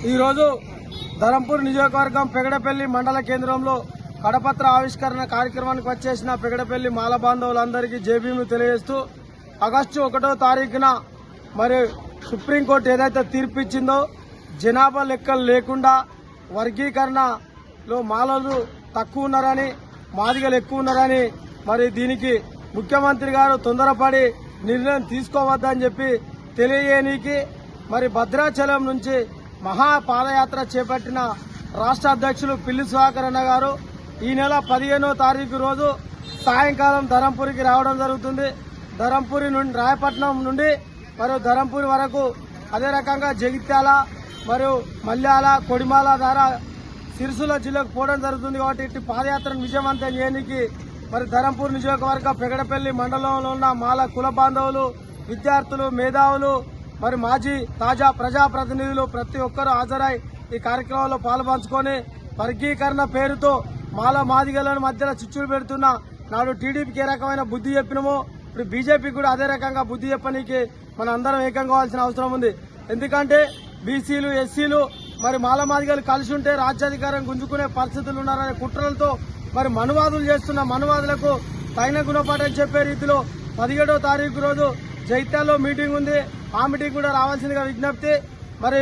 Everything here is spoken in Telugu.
ఈరోజు ధరంపూర్ నియోజకవర్గం పెగడపల్లి మండల కేంద్రంలో కడపత్ర ఆవిష్కరణ కార్యక్రమానికి వచ్చేసిన పెగడపల్లి మాల బాంధవులందరికీ జేబీలు తెలియజేస్తూ ఆగస్టు 1వ తారీఖున మరి సుప్రీంకోర్టు ఏదైతే తీర్పు ఇచ్చిందో జనాభా లెక్కలు లేకుండా వర్గీకరణలో మాలలు తక్కువ ఉన్నారని మాదిగలు ఎక్కువ ఉన్నారని మరి దీనికి ముఖ్యమంత్రి గారు తొందరపడి నిర్ణయం తీసుకోవద్దని చెప్పి తెలియజేయనీకి మరి భద్రాచలం నుంచి మహా పాదయాత్ర చేపట్టిన రాష్ట్ర అధ్యక్షులు పిల్లి సుధాకర్ అన్న గారు ఈ నెల 15వ తారీఖు రోజు సాయంకాలం ధరంపూరికి రావడం జరుగుతుంది. ధరంపూరి నుండి రాయపట్నం నుండి మరియు ధరంపూరి వరకు అదే రకంగా జగిత్యాల మరియు మల్యాల కొడిమాల ద్వారా సిరిసిల్ల జిల్లాకు పోవడం జరుగుతుంది. కాబట్టి ఇటు పాదయాత్రను విజయవంతం చేయడానికి మరి ధరంపూర్ నియోజకవర్గ పెగడపల్లి మండలంలో ఉన్న మాల కుల బాంధవులు, విద్యార్థులు, మేధావులు, మరి మాజీ తాజా ప్రజాప్రతినిధులు ప్రతి ఒక్కరూ హాజరై ఈ కార్యక్రమంలో పాల్పంచుకొని వర్గీకరణ పేరుతో మాల మాదిగలను మధ్యలో చిచ్చులు పెడుతున్న నాడు టీడీపీకి ఏ రకమైన బుద్ధి చెప్పినమో ఇప్పుడు బీజేపీకి కూడా అదే రకంగా బుద్ధి చెప్పనీకి మన అందరం ఏకం కావాల్సిన అవసరం ఉంది. ఎందుకంటే బీసీలు, ఎస్సీలు మరి మాల మాదిగలు కలిసి ఉంటే రాజ్యాధికారం గుంజుకునే పరిస్థితులు ఉన్నారనే కుట్రలతో మరి మనువాదులు చేస్తున్న మనువాదులకు తగిన గుణపాఠం చెప్పే రీతిలో 17వ తారీఖు రోజు జైత్యాల్లో మీటింగ్ ఉంది. ఆ మీటింగ్ కూడా రావాల్సిందిగా విజ్ఞప్తి. మరి